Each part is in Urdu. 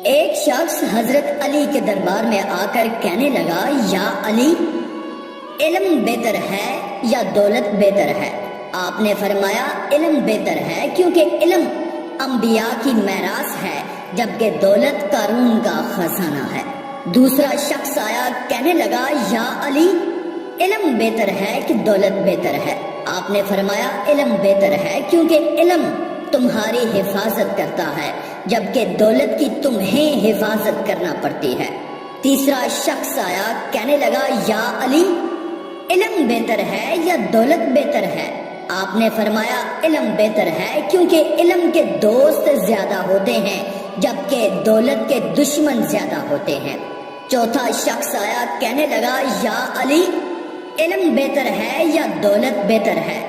ایک شخص حضرت علی کے دربار میں آ کر کہنے لگا، یا علی، علم بہتر ہے یا دولت بہتر ہے؟ آپ نے فرمایا علم بہتر ہے، کیونکہ علم انبیاء کی میراث ہے، جبکہ دولت قارون کا خزانہ ہے۔ دوسرا شخص آیا، کہنے لگا، یا علی، علم بہتر ہے کہ دولت بہتر ہے؟ آپ نے فرمایا علم بہتر ہے، کیونکہ علم تمہاری حفاظت کرتا ہے، جبکہ دولت کی تمہیں حفاظت کرنا پڑتی ہے۔ تیسرا شخص آیا، کہنے لگا، یا علی، علم بہتر ہے یا دولت بہتر ہے؟ آپ نے فرمایا علم بہتر ہے، کیونکہ علم کے دوست زیادہ ہوتے ہیں، جبکہ دولت کے دشمن زیادہ ہوتے ہیں۔ چوتھا شخص آیا، کہنے لگا، یا علی، علم بہتر ہے یا دولت بہتر ہے؟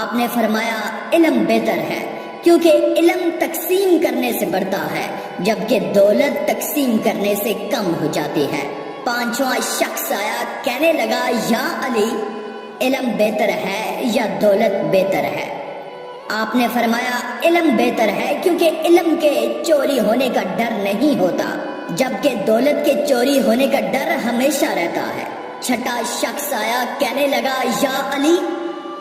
آپ نے فرمایا علم بہتر ہے، کیونکہ علم تقسیم کرنے سے بڑھتا ہے، جبکہ دولت تقسیم کرنے سے کم ہو جاتی ہے۔ پانچواں شخص آیا، کہنے لگا، یا علی، علم بہتر ہے یا دولت بہتر ہے؟ آپ نے فرمایا علم بہتر ہے، کیونکہ علم کے چوری ہونے کا ڈر نہیں ہوتا، جبکہ دولت کے چوری ہونے کا ڈر ہمیشہ رہتا ہے۔ چھٹا شخص آیا، کہنے لگا، یا علی،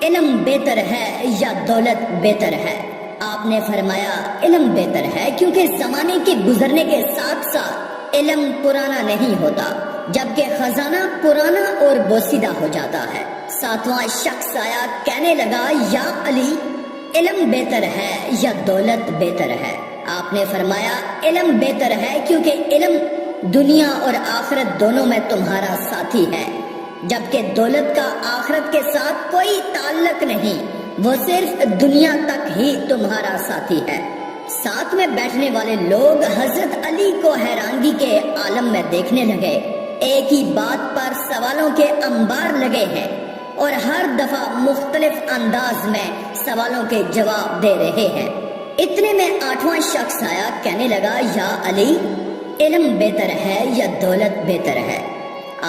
علم بہتر ہے یا دولت بہتر ہے؟ آپ نے فرمایا علم بہتر ہے، کیونکہ زمانے کے گزرنے کے ساتھ ساتھ علم پرانا نہیں ہوتا، جبکہ خزانہ پرانا اور بوسیدہ ہو جاتا ہے۔ ساتواں شخص آیا، کہنے لگا، یا علی، علم بہتر ہے یا دولت بہتر ہے؟ آپ نے فرمایا علم بہتر ہے، کیونکہ علم دنیا اور آخرت دونوں میں تمہارا ساتھی ہے، جبکہ دولت کا آخرت کے ساتھ کوئی تعلق نہیں، وہ صرف دنیا تک ہی تمہارا ساتھی ہے۔ ساتھ میں بیٹھنے والے لوگ حضرت علی کو حیرانگی کے عالم میں دیکھنے لگے۔ ایک ہی بات پر سوالوں کے انبار لگے ہیں اور ہر دفعہ مختلف انداز میں سوالوں کے جواب دے رہے ہیں۔ اتنے میں آٹھواں شخص آیا، کہنے لگا، یا علی، علم بہتر ہے یا دولت بہتر ہے؟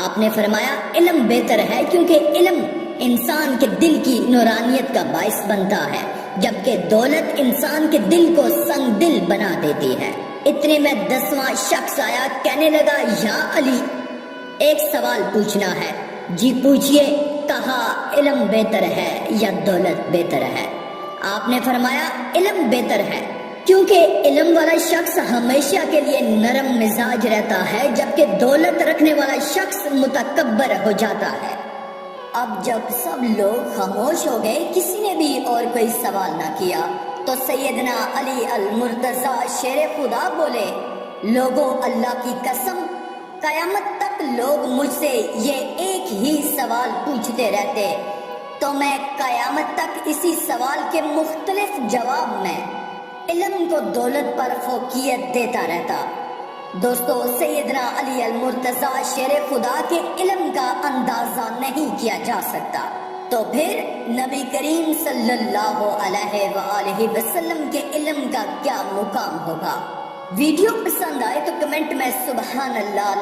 آپ نے فرمایا علم بہتر ہے، کیونکہ علم انسان کے دل کی نورانیت کا باعث بنتا ہے، جبکہ دولت انسان کے دل کو سنگ دل بنا دیتی ہے۔ اتنے میں دسواں شخص آیا، کہنے لگا، یا علی، ایک سوال پوچھنا ہے۔ جی پوچھئے، کہا علم بہتر ہے یا دولت بہتر ہے؟ آپ نے فرمایا علم بہتر ہے، کیونکہ علم والا شخص ہمیشہ کے لیے نرم مزاج رہتا ہے، جبکہ دولت رکھنے والا شخص متکبر ہو جاتا ہے۔ اب جب سب لوگ خاموش ہو گئے، کسی نے بھی اور کوئی سوال نہ کیا، تو سیدنا علی المرتضیٰ شیر خدا بولے، لوگوں، اللہ کی قسم، قیامت تک لوگ مجھ سے یہ ایک ہی سوال پوچھتے رہتے تو میں قیامت تک اسی سوال کے مختلف جواب میں علم کو دولت پر فوقیت دیتا رہتا۔ دوستو، سیدنا علی المرتضیٰ شیر خدا کے علم کا اندازہ نہیں کیا جا سکتا، تو پھر نبی کریم صلی اللہ علیہ وآلہ وسلم کے علم کا کیا مقام ہوگا؟ ویڈیو پسند آئے تو کمنٹ میں سبحان اللہ